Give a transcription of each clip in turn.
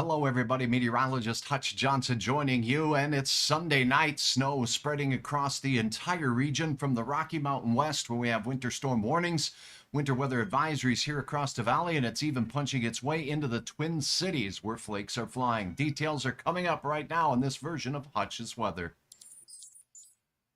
Hello, everybody. Meteorologist Hutch Johnson joining you, and it's Sunday night. Snow spreading across the entire region from the Rocky Mountain West, where we have winter storm warnings, winter weather advisories here across the valley, and it's even punching its way into the Twin Cities, where flakes are flying. Details are coming up right now in this version of Hutch's Weather.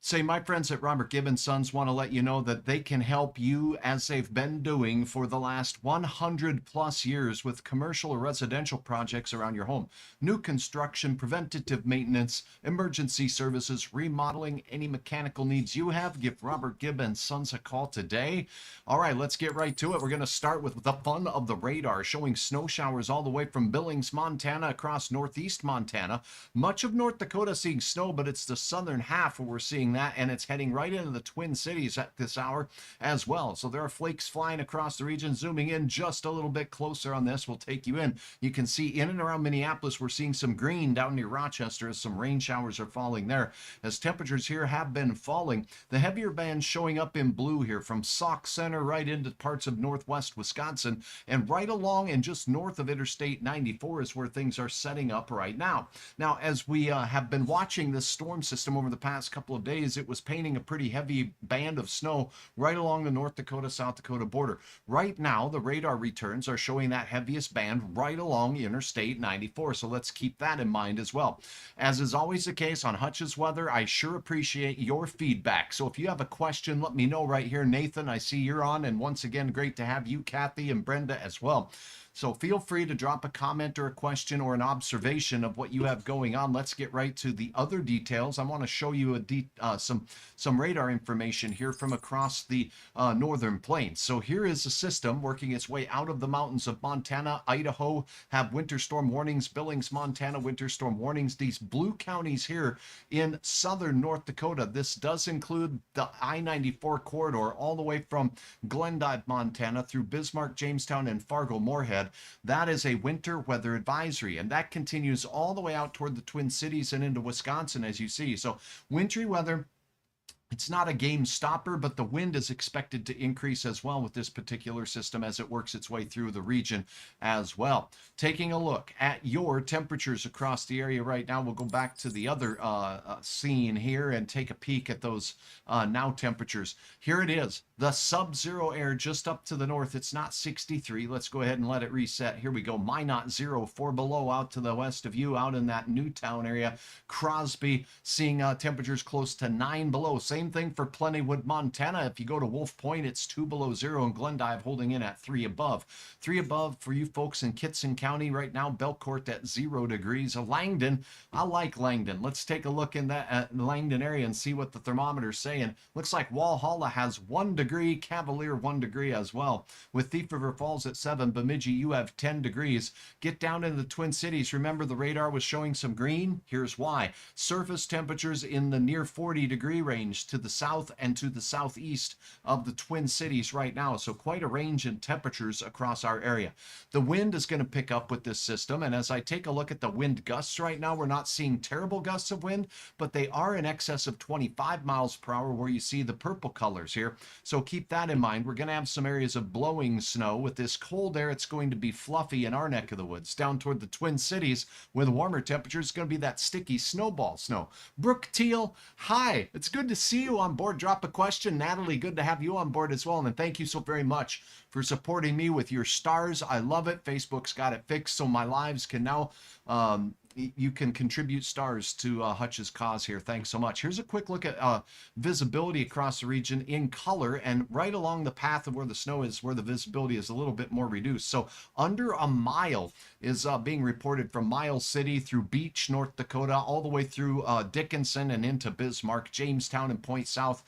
Say, my friends at Robert Gibb & Sons want to let you know that they can help you as they've been doing for the last 100 plus years with commercial or residential projects around your home. New construction, preventative maintenance, emergency services, remodeling, any mechanical needs you have, give Robert Gibb & Sons a call today. All right, let's get right to it. We're going to start with the fun of the radar, showing snow showers all the way from Billings, Montana, across northeast Montana. Much of North Dakota seeing snow, but it's the southern half where we're seeing that, and it's heading right into the Twin Cities at this hour as well. So there are flakes flying across the region. Zooming in just a little bit closer on this will take you in. You can see in and around Minneapolis, we're seeing some green down near Rochester as some rain showers are falling there. As temperatures here have been falling, the heavier bands showing up in blue here from Sauk Center right into parts of northwest Wisconsin, and right along and just north of Interstate 94 is where things are setting up right now. Now, as we have been watching this storm system over the past couple of days, it was painting a pretty heavy band of snow right along the North Dakota-South Dakota border. Right now, the radar returns are showing that heaviest band right along Interstate 94, so let's keep that in mind as well. As is always the case on Hutch's Weather, I sure appreciate your feedback. So if you have a question, let me know right here. Nathan, I see you're on, and once again, great to have you, Kathy, and Brenda as well. So feel free to drop a comment or a question or an observation of what you have going on. Let's get right to the other details. I want to show you some radar information here from across the northern plains. So here is a system working its way out of the mountains of Montana. Idaho have winter storm warnings. Billings, Montana, winter storm warnings. These blue counties here in southern North Dakota. This does include the I-94 corridor all the way from Glendive, Montana, through Bismarck, Jamestown, and Fargo-Moorhead. That is a winter weather advisory, and that continues all the way out toward the Twin Cities and into Wisconsin, as you see. So wintry weather, it's not a game stopper, but the wind is expected to increase as well with this particular system as it works its way through the region as well. Taking a look at your temperatures across the area right now, we'll go back to the other scene here and take a peek at those now temperatures. Here it is, the sub-zero air just up to the north. It's not 63. Let's go ahead and let it reset. Here we go, -0, 4 below out to the west of you, out in that Newtown area. Crosby seeing temperatures close to 9 below. Same thing for Plentywood, Montana. If you go to Wolf Point, it's 2 below 0, and Glendive holding in at 3 above. 3 above for you folks in Kitson County right now. Belcourt at 0 degrees. Langdon, I like Langdon. Let's take a look in that Langdon area and see what the thermometer's saying. Looks like Walhalla has 1 degree, Cavalier 1 degree as well. With Thief River Falls at 7, Bemidji, you have 10 degrees. Get down into the Twin Cities. Remember, the radar was showing some green? Here's why. Surface temperatures in the near 40-degree range to the south and to the southeast of the Twin Cities right now. So quite a range in temperatures across our area. The wind is going to pick up with this system, and as I take a look at the wind gusts right now, we're not seeing terrible gusts of wind, but they are in excess of 25 miles per hour where you see the purple colors here. So keep that in mind. We're going to have some areas of blowing snow. With this cold air, it's going to be fluffy in our neck of the woods. Down toward the Twin Cities with warmer temperatures, it's going to be that sticky snowball snow. Brooke Teal, hi. It's good to see you on board. Drop a question. Natalie, good to have you on board as well. And thank you so very much for supporting me with your stars. I love it. Facebook's got it fixed, so my lives can now you can contribute stars to Hutch's cause here. Thanks so much. Here's a quick look at visibility across the region in color, and right along the path of where the snow is, where the visibility is a little bit more reduced. So under a mile is being reported from Miles City through Beach, North Dakota, all the way through Dickinson and into Bismarck, Jamestown, and Point South.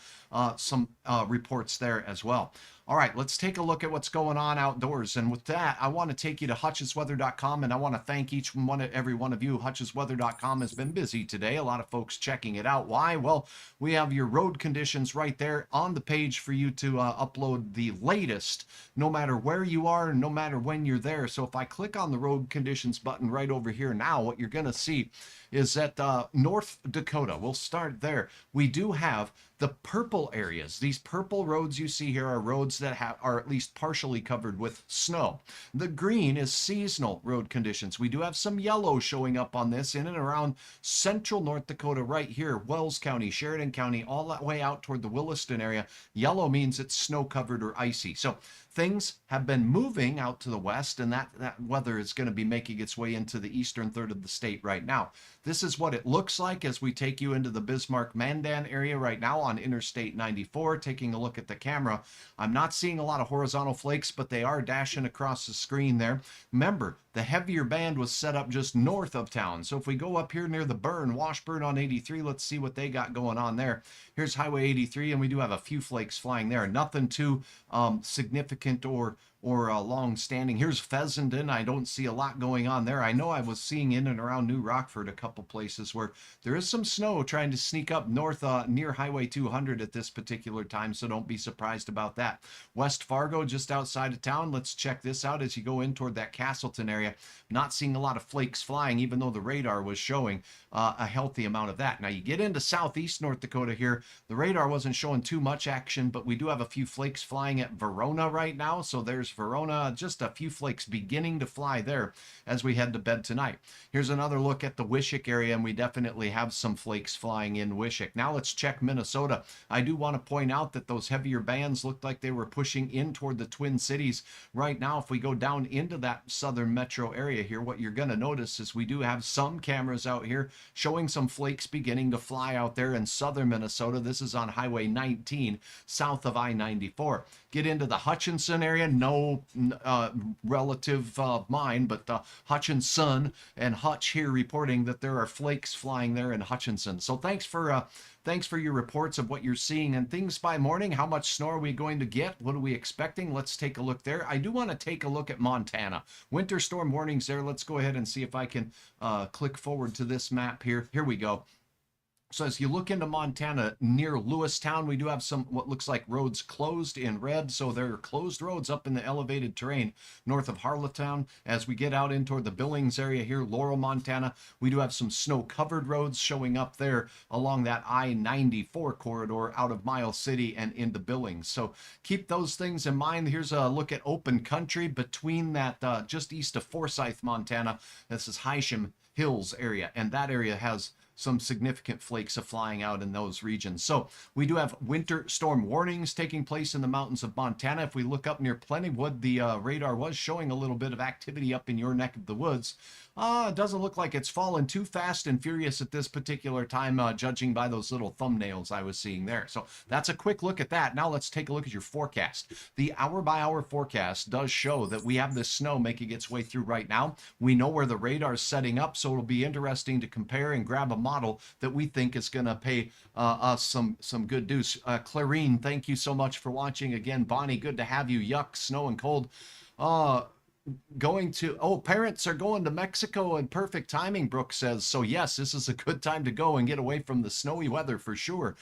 Some reports there as well. All right, let's take a look at what's going on outdoors. And with that, I want to take you to hutchesweather.com, and I want to thank every one of you. Hutchesweather.com has been busy today. A lot of folks checking it out. Why? Well, we have your road conditions right there on the page for you to upload the latest, no matter where you are, no matter when you're there. So if I click on the road conditions button right over here now, what you're going to see is that North Dakota, we'll start there. We do have The purple areas, these purple roads you see here are roads that are at least partially covered with snow. The green is seasonal road conditions. We do have some yellow showing up on this in and around central North Dakota right here, Wells County, Sheridan County, all that way out toward the Williston area. Yellow means it's snow covered or icy. So things have been moving out to the west, and that weather is going to be making its way into the eastern third of the state right now. This is what it looks like as we take you into the Bismarck-Mandan area right now on Interstate 94. Taking a look at the camera, I'm not seeing a lot of horizontal flakes, but they are dashing across the screen there. Remember, the heavier band was set up just north of town. So if we go up here near the burn, Washburn on 83, let's see what they got going on there. Here's Highway 83, and we do have a few flakes flying there. Nothing too significant or long-standing. Here's Fessenden. I don't see a lot going on there. I know I was seeing in and around New Rockford a couple places where there is some snow trying to sneak up north near Highway 200 at this particular time, so don't be surprised about that. West Fargo, just outside of town. Let's check this out as you go in toward that Castleton area. Not seeing a lot of flakes flying, even though the radar was showing a healthy amount of that. Now you get into southeast North Dakota here. The radar wasn't showing too much action, but we do have a few flakes flying at Verona right now. So there's Verona, just a few flakes beginning to fly there as we head to bed tonight. Here's another look at the Wishick area, and we definitely have some flakes flying in Wishick. Now let's check Minnesota. I do want to point out that those heavier bands looked like they were pushing in toward the Twin Cities. Right now, if we go down into that southern metro area here, what you're going to notice is we do have some cameras out here showing some flakes beginning to fly out there in southern Minnesota. This is on Highway 19, south of I-94. Get into the Hutchinson area, no relative of mine, but Hutchinson and Hutch here reporting that there are flakes flying there in Hutchinson. So thanks for your reports of what you're seeing and things by morning. How much snow are we going to get? What are we expecting? Let's take a look there. I do want to take a look at Montana. Winter storm warnings there. Let's go ahead and see if I can click forward to this map here. Here we go. So as you look into Montana near Lewistown, we do have some what looks like roads closed in red. So there are closed roads up in the elevated terrain north of Harlowtown. As we get out into the Billings area here, Laurel, Montana, we do have some snow-covered roads showing up there along that I-94 corridor out of Miles City and into Billings. So keep those things in mind. Here's a look at open country between that just east of Forsyth, Montana. This is Hysham Hills area, and that area has some significant flakes of flying out in those regions. So we do have winter storm warnings taking place in the mountains of Montana. If we look up near Plentywood, the radar was showing a little bit of activity up in your neck of the woods. It doesn't look like it's fallen too fast and furious at this particular time, judging by those little thumbnails I was seeing there. So that's a quick look at that. Now let's take a look at your forecast. The hour-by-hour forecast does show that we have this snow making its way through right now. We know where the radar is setting up, so it'll be interesting to compare and grab a model that we think is going to pay us some good dues. Clarine, thank you so much for watching. Again, Bonnie, good to have you. Yuck, snow and cold. Parents are going to Mexico in perfect timing, Brooke says. So yes, this is a good time to go and get away from the snowy weather for sure.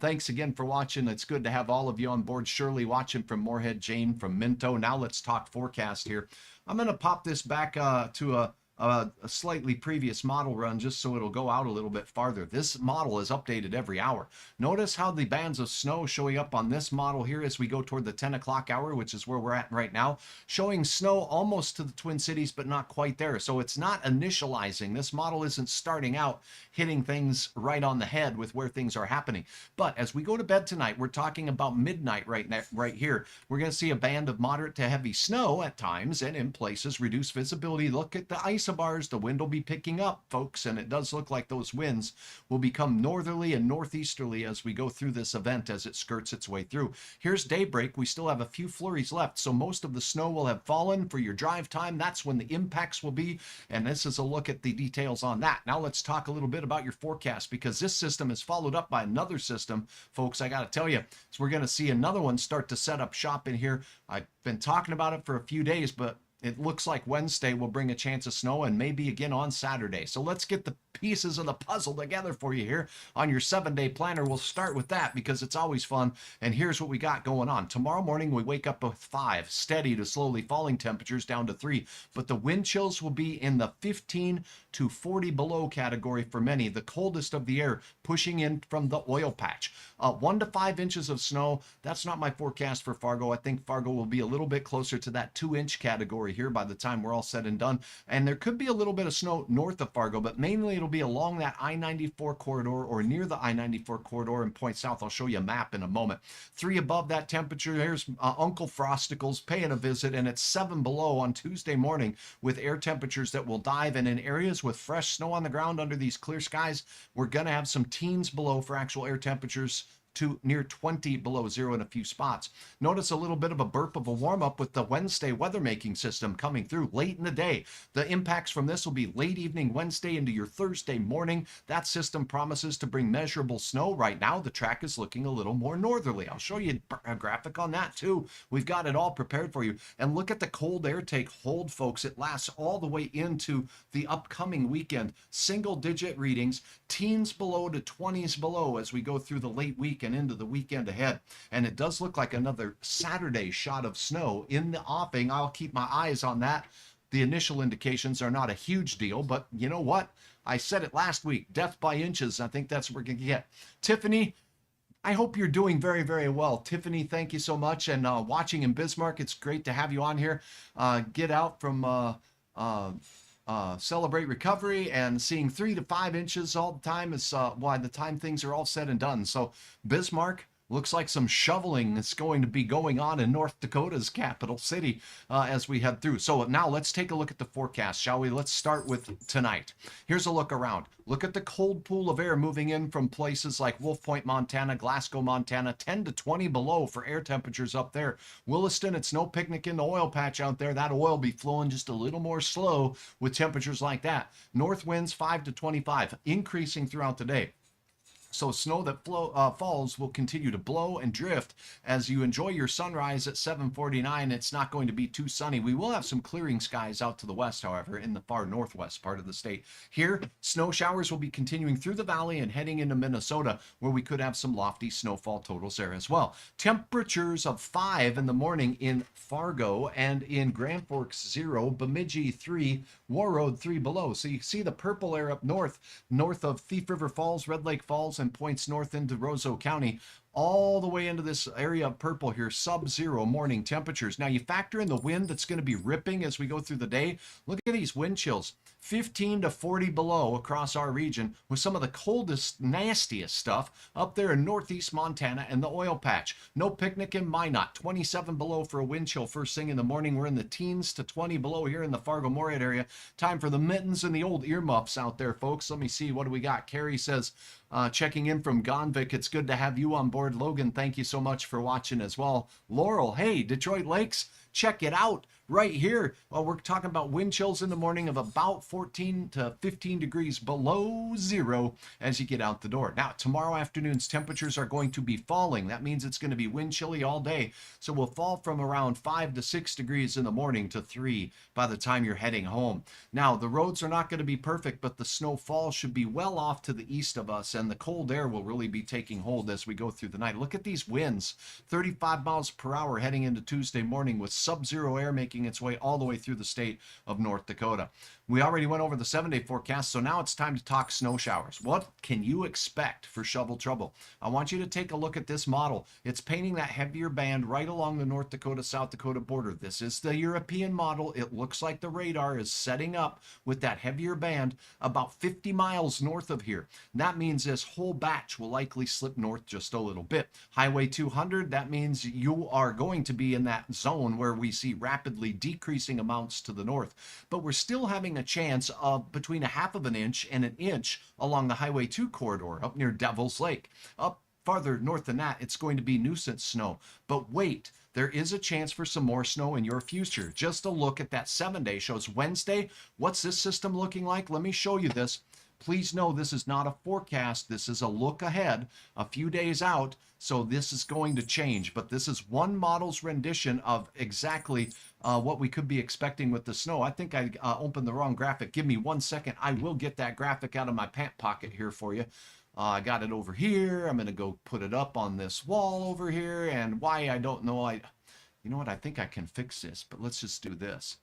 Thanks again for watching. It's good to have all of you on board. Shirley watching from Moorhead, Jane from Minto. Now let's talk forecast here. I'm going to pop this back to a slightly previous model run just so it'll go out a little bit farther. This model is updated every hour. Notice how the bands of snow showing up on this model here as we go toward the 10 o'clock hour, which is where we're at right now, showing snow almost to the Twin Cities, but not quite there. So it's not initializing. This model isn't starting out hitting things right on the head with where things are happening. But as we go to bed tonight, we're talking about midnight right here. We're going to see a band of moderate to heavy snow at times and in places, reduced visibility. Look at the isobars. The wind will be picking up, folks, and it does look like those winds will become northerly and northeasterly as we go through this event as it skirts its way through. Here's daybreak. We still have a few flurries left, so most of the snow will have fallen for your drive time. That's when the impacts will be, and this is a look at the details on that. Now let's talk a little bit about your forecast, because this system is followed up by another system, folks. I got to tell you, so we're going to see another one start to set up shop in here. I've been talking about it for a few days, but It looks like Wednesday will bring a chance of snow and maybe again on Saturday. So let's get the pieces of the puzzle together for you here on your 7-day planner. We'll start with that because it's always fun. And here's what we got going on. Tomorrow morning, we wake up with 5, steady to slowly falling temperatures down to 3. But the wind chills will be in the 15 to 40 below category for many, the coldest of the air pushing in from the oil patch. 1 to 5 inches of snow. That's not my forecast for Fargo. I think Fargo will be a little bit closer to that 2-inch category here by the time we're all said and done. And there could be a little bit of snow north of Fargo, but mainly it'll be along that I-94 corridor or near the I-94 corridor and point south. I'll show you a map in a moment. 3 above that temperature. There's Uncle Frosticles paying a visit, and it's 7 below on Tuesday morning with air temperatures that will dive. And in areas with fresh snow on the ground under these clear skies, we're going to have some teens below for actual air temperatures to near 20 below zero in a few spots. Notice a little bit of a burp of a warm-up with the Wednesday weather making system coming through late in the day. The impacts from this will be late evening Wednesday into your Thursday morning. That system promises to bring measurable snow. Right now, the track is looking a little more northerly. I'll show you a graphic on that too. We've got it all prepared for you. And look at the cold air take hold, folks. It lasts all the way into the upcoming weekend. Single-digit readings, teens below to 20s below as we go through the late week and into the weekend ahead. And it does look like another Saturday shot of snow in the offing. I'll keep my eyes on that. The initial indications are not a huge deal, but you know what? I said it last week, death by inches. I think that's what we're going to get. Tiffany, I hope you're doing very, very well. Tiffany, thank you so much. And watching in Bismarck, it's great to have you on here. Get out from celebrate recovery, and seeing 3 to 5 inches all the time is by the time things are all said and done. So Bismarck, looks like some shoveling is going to be going on in North Dakota's capital city as we head through. So now let's take a look at the forecast, shall we? Let's start with tonight. Here's a look around. Look at the cold pool of air moving in from places like Wolf Point, Montana, Glasgow, Montana, 10 to 20 below for air temperatures up there. Williston, it's no picnic in the oil patch out there. That oil be flowing just a little more slow with temperatures like that. North winds 5 to 25, increasing throughout the day. So snow that falls will continue to blow and drift as you enjoy your sunrise at 7:49. It's not going to be too sunny. We will have some clearing skies out to the west, however, in the far northwest part of the state. Here, snow showers will be continuing through the valley and heading into Minnesota, where we could have some lofty snowfall totals there as well. Temperatures of 5 in the morning in Fargo and in Grand Forks 0, Bemidji 3, Warroad 3 below. So you see the purple air up north of Thief River Falls, Red Lake Falls, and points north into Roseau County, all the way into this area of purple here, sub-zero morning temperatures. Now you factor in the wind that's going to be ripping as we go through the day. Look at these wind chills, 15 to 40 below across our region, with some of the coldest, nastiest stuff up there in northeast Montana and the oil patch. No picnic in Minot, 27 below for a wind chill first thing in the morning. We're in the teens to 20 below here in the Fargo-Moorhead area. Time for the mittens and the old earmuffs out there, folks. Let me see, what do we got? Carrie says, checking in from Gonvick, it's good to have you on board. Logan, thank you so much for watching as well. Laurel, hey, Detroit Lakes, check it out right here. Well, we're talking about wind chills in the morning of about 14 to 15 degrees below zero as you get out the door. Now, tomorrow afternoon's temperatures are going to be falling. That means it's going to be wind chilly all day. So we'll fall from around 5 to 6 degrees in the morning to 3 by the time you're heading home. Now, the roads are not going to be perfect, but the snowfall should be well off to the east of us, and the cold air will really be taking hold as we go through the night. Look at these winds, 35 miles per hour heading into Tuesday morning, with sub-zero air making its way all the way through the state of North Dakota. We already went over the 7-day forecast, so now it's time to talk snow showers. What can you expect for shovel trouble? I want you to take a look at this model. It's painting that heavier band right along the North Dakota-South Dakota border. This is the European model. It looks like the radar is setting up with that heavier band about 50 miles north of here. That means this whole batch will likely slip north just a little bit. Highway 200, that means you are going to be in that zone where we see rapidly decreasing amounts to the north. But we're still having a chance of between 1/2 of an inch and an inch along the Highway 2 corridor up near Devil's Lake. Up farther north than that, it's going to be nuisance snow. But wait, there is a chance for some more snow in your future. Just a look at that 7-day shows Wednesday. What's this system looking like? Let me show you this. Please know this is not a forecast. This is a look ahead, a few days out. So this is going to change, but this is one model's rendition of exactly what we could be expecting with the snow. I think I opened the wrong graphic. Give me 1 second. I will get that graphic out of my pant pocket here for you. I got it over here. I'm going to go put it up on this wall over here. And why, I don't know. You know what? I think I can fix this, but let's just do this.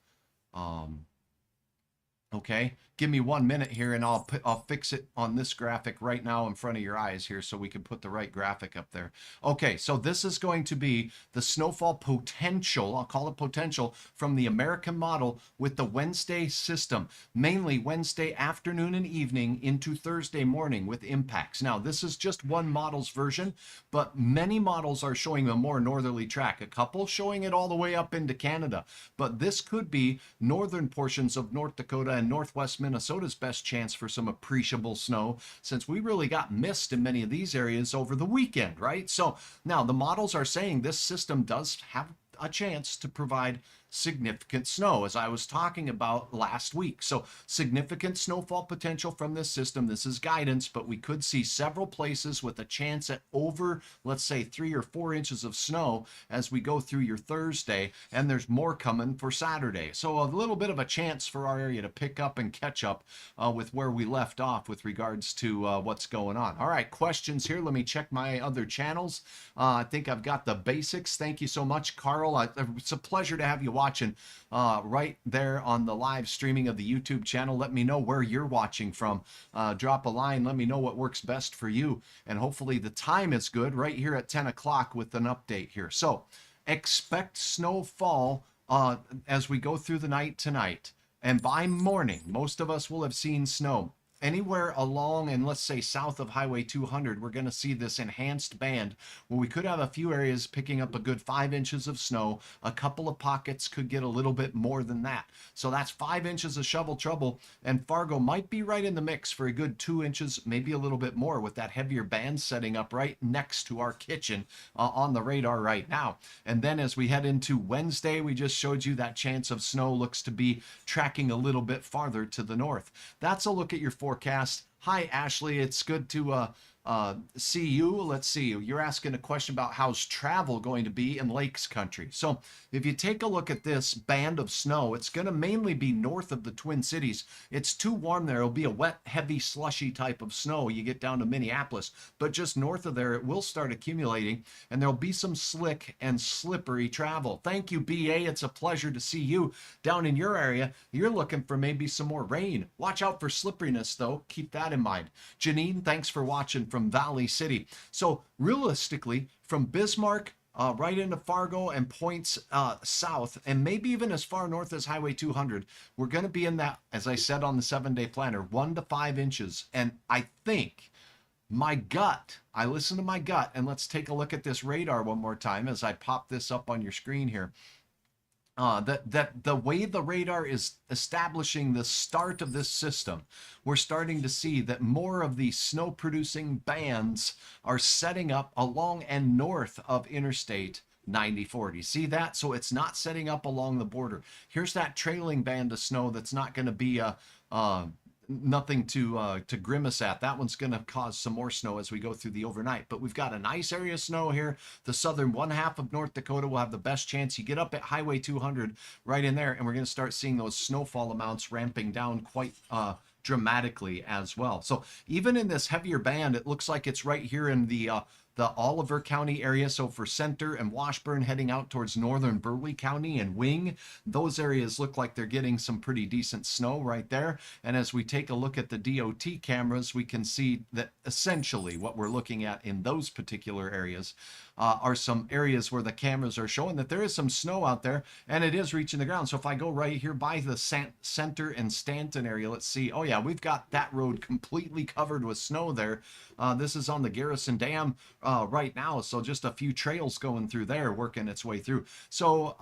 Okay, give me 1 minute here and I'll fix it on this graphic right now in front of your eyes here so we can put the right graphic up there. Okay, so this is going to be the snowfall potential, I'll call it potential, from the American model with the Wednesday system, mainly Wednesday afternoon and evening into Thursday morning with impacts. Now, this is just one model's version, but many models are showing a more northerly track, a couple showing it all the way up into Canada, but this could be northern portions of North Dakota and northwest Minnesota's best chance for some appreciable snow, since we really got mist in many of these areas over the weekend, right? So now the models are saying this system does have a chance to provide significant snow, as I was talking about last week. So significant snowfall potential from this system. This is guidance, but we could see several places with a chance at over, let's say, 3 or 4 inches of snow as we go through your Thursday, and there's more coming for Saturday. So a little bit of a chance for our area to pick up and catch up with where we left off with regards to what's going on. All right, questions here. Let me check my other channels. I think I've got the basics. Thank you so much, Carl. It's a pleasure to have you watching right there on the live streaming of the YouTube channel. Let me know where you're watching from. Drop a line. Let me know what works best for you. And hopefully the time is good right here at 10 o'clock with an update here. So expect snowfall as we go through the night tonight. And by morning, most of us will have seen snow. Anywhere along and let's say south of Highway 200, we're going to see this enhanced band where we could have a few areas picking up a good 5 inches of snow. A couple of pockets could get a little bit more than that. So that's 5 inches of shovel trouble, and Fargo might be right in the mix for a good 2 inches, maybe a little bit more, with that heavier band setting up right next to our kitchen on the radar right now. And then as we head into Wednesday, we just showed you that chance of snow looks to be tracking a little bit farther to the north. That's a look at your forecast. Hi, Ashley. It's good to see you. Let's see. You're asking a question about how's travel going to be in Lakes Country. So if you take a look at this band of snow, it's going to mainly be north of the Twin Cities. It's too warm there. It'll be a wet, heavy, slushy type of snow. You get down to Minneapolis, but just north of there, it will start accumulating, and there'll be some slick and slippery travel. Thank you, BA. It's a pleasure to see you down in your area. You're looking for maybe some more rain. Watch out for slipperiness, though. Keep that in mind. Janine, thanks for watching from Valley City. So realistically, from Bismarck right into Fargo and points south, and maybe even as far north as Highway 200, we're going to be in that, as I said on the 7-day planner, 1 to 5 inches. And I think my gut, I listen to my gut, and let's take a look at this radar one more time as I pop this up on your screen here. That the way the radar is establishing the start of this system, we're starting to see that more of these snow producing bands are setting up along and north of Interstate 9040. See that? So it's not setting up along the border. Here's that trailing band of snow that's not going to be nothing to grimace at. That one's going to cause some more snow as we go through the overnight. But we've got a nice area of snow here. The southern one half of North Dakota will have the best chance. You get up at Highway 200 right in there, and we're going to start seeing those snowfall amounts ramping down quite dramatically as well. So even in this heavier band, it looks like it's right here in the Oliver County area. So for Center and Washburn heading out towards northern Burley County and Wing, those areas look like they're getting some pretty decent snow right there. And as we take a look at the DOT cameras, we can see that essentially what we're looking at in those particular areas are some areas where the cameras are showing that there is some snow out there and it is reaching the ground. So if I go right here by the Center and Stanton area, let's see. Oh yeah, we've got that road completely covered with snow there. This is on the Garrison Dam right now. So just a few trails going through there, working its way through. So,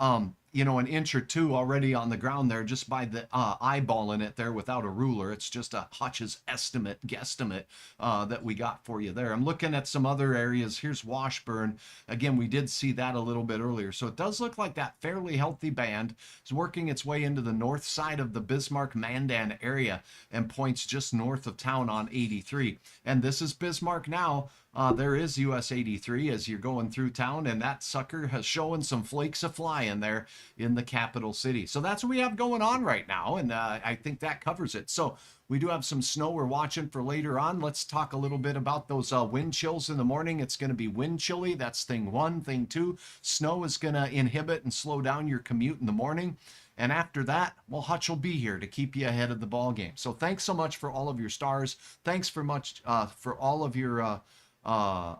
you know, an inch or two already on the ground there just by the eyeballing it there without a ruler. It's just a Hutch's guesstimate that we got for you there. I'm looking at some other areas. Here's Washburn. Again, we did see that a little bit earlier. So it does look like that fairly healthy band is working its way into the north side of the Bismarck-Mandan area and points just north of town on 83. And this is Bismarck now. There is US 83 as you're going through town, and that sucker has showing some flakes of flying there in the capital city. So that's what we have going on right now, and I think that covers it. So we do have some snow we're watching for later on. Let's talk a little bit about those wind chills in the morning. It's going to be wind chilly. That's thing one. Thing two, snow is going to inhibit and slow down your commute in the morning. And after that, well, Hutch will be here to keep you ahead of the ball game. So thanks so much for all of your stars. Thanks for much for all of your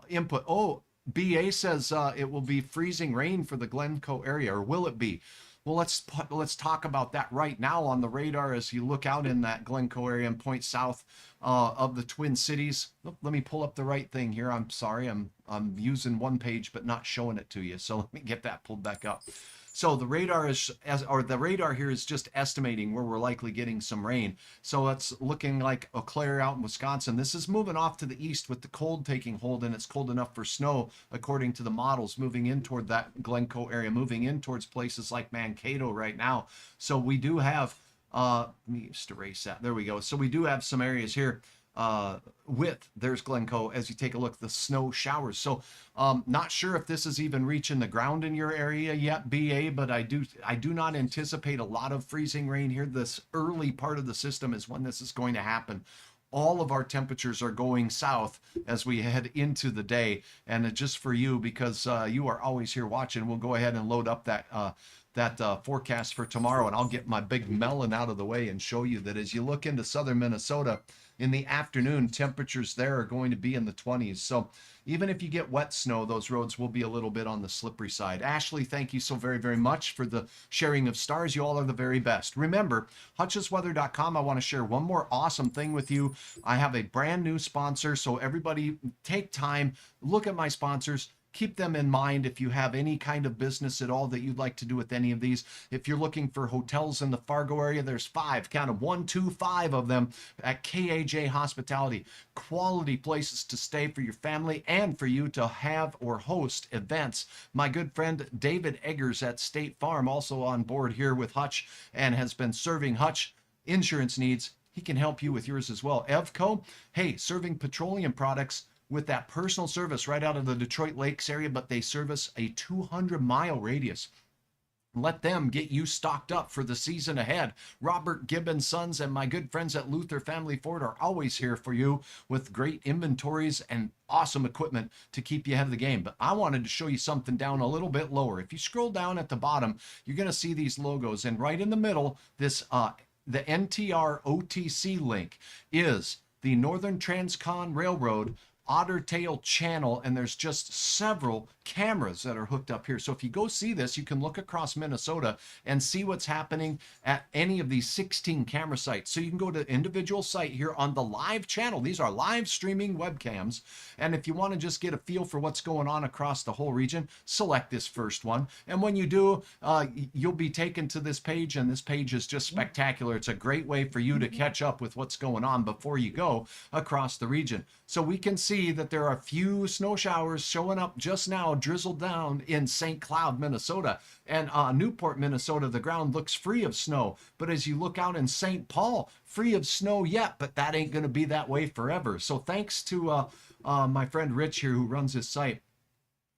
input. Oh, BA says it will be freezing rain for the Glencoe area, or will it be? Well, let's talk about that right now on the radar as you look out in that Glencoe area and point south of the Twin Cities. Let me pull up the right thing here. I'm sorry, I'm using one page but not showing it to you. So let me get that pulled back up. So the radar the radar here is just estimating where we're likely getting some rain. So it's looking like Eau Claire out in Wisconsin. This is moving off to the east with the cold taking hold, and it's cold enough for snow according to the models, moving in toward that Glencoe area, moving in towards places like Mankato right now. So we do have let me just erase that. There we go. So we do have some areas here there's Glencoe as you take a look, the snow showers. So not sure if this is even reaching the ground in your area yet, BA, but I do not anticipate a lot of freezing rain here. This early part of the system is when this is going to happen. All of our temperatures are going south as we head into the day, and just for you, because you are always here watching, we'll go ahead and load up that forecast for tomorrow, and I'll get my big melon out of the way and show you that as you look into southern Minnesota in the afternoon, temperatures there are going to be in the 20s. So even if you get wet snow, those roads will be a little bit on the slippery side. Ashley, thank you so very, very much for the sharing of stars. You all are the very best. Remember, hutchesweather.com, I want to share one more awesome thing with you. I have a brand new sponsor, so everybody take time, look at my sponsors. Keep them in mind if you have any kind of business at all that you'd like to do with any of these. If you're looking for hotels in the Fargo area, there's 5, count them, 1, 2, 5 of them at KAJ Hospitality. Quality places to stay for your family and for you to have or host events. My good friend David Eggers at State Farm, also on board here with Hutch and has been serving Hutch insurance needs. He can help you with yours as well. Evco, hey, serving petroleum products with that personal service right out of the Detroit Lakes area, but they service a 200-mile radius. Let them get you stocked up for the season ahead. Robert Gibbons Sons and my good friends at Luther Family Ford are always here for you with great inventories and awesome equipment to keep you ahead of the game. But I wanted to show you something down a little bit lower. If you scroll down at the bottom, you're going to see these logos, and right in the middle, this the NTR OTC link is the Northern Transcon Railroad Otter Tail channel, and there's just several cameras that are hooked up here. So if you go see this, you can look across Minnesota and see what's happening at any of these 16 camera sites. So you can go to individual site here on the live channel. These are live streaming webcams. And if you want to just get a feel for what's going on across the whole region, select this first one. And when you do, you'll be taken to this page, and this page is just spectacular. It's a great way for you to catch up with what's going on before you go across the region. So we can see that there are a few snow showers showing up just now, drizzled down in St. Cloud, Minnesota. And Newport, Minnesota, the ground looks free of snow. But as you look out in St. Paul, free of snow yet, but that ain't going to be that way forever. So thanks to my friend Rich here who runs this site.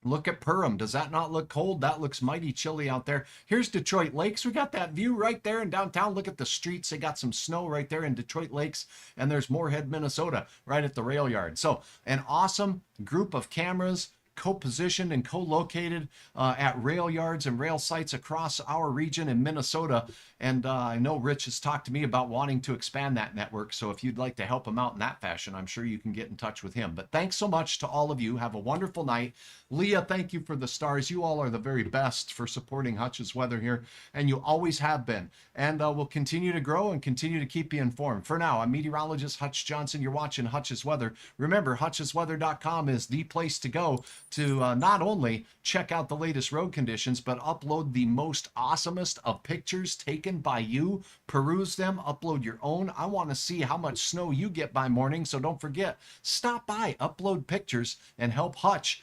Look at Perham. Does that not look cold? That looks mighty chilly out there. Here's Detroit Lakes. We got that view right there in downtown. Look at the streets. They got some snow right there in Detroit Lakes. And there's Moorhead, Minnesota, right at the rail yard. So an awesome group of cameras co-positioned and co-located at rail yards and rail sites across our region in Minnesota. And I know Rich has talked to me about wanting to expand that network. So if you'd like to help him out in that fashion, I'm sure you can get in touch with him. But thanks so much to all of you. Have a wonderful night. Leah, thank you for the stars. You all are the very best for supporting Hutch's Weather here. And you always have been. And we'll continue to grow and continue to keep you informed. For now, I'm meteorologist Hutch Johnson. You're watching Hutch's Weather. Remember, hutchesweather.com is the place to go to not only check out the latest road conditions, but upload the most awesomest of pictures taken by you. Peruse them, upload your own. I want to see how much snow you get by morning, so don't forget, stop by, upload pictures, and help Hutch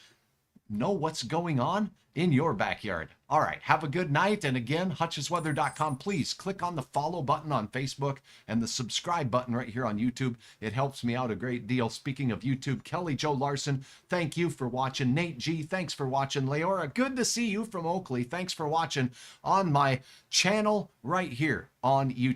know what's going on in your backyard. All right, have a good night. And again, hutchesweather.com. Please click on the follow button on Facebook and the subscribe button right here on YouTube. It helps me out a great deal. Speaking of YouTube, Kelly Joe Larson, thank you for watching. Nate G, thanks for watching. Leora, good to see you from Oakley. Thanks for watching on my channel right here on YouTube.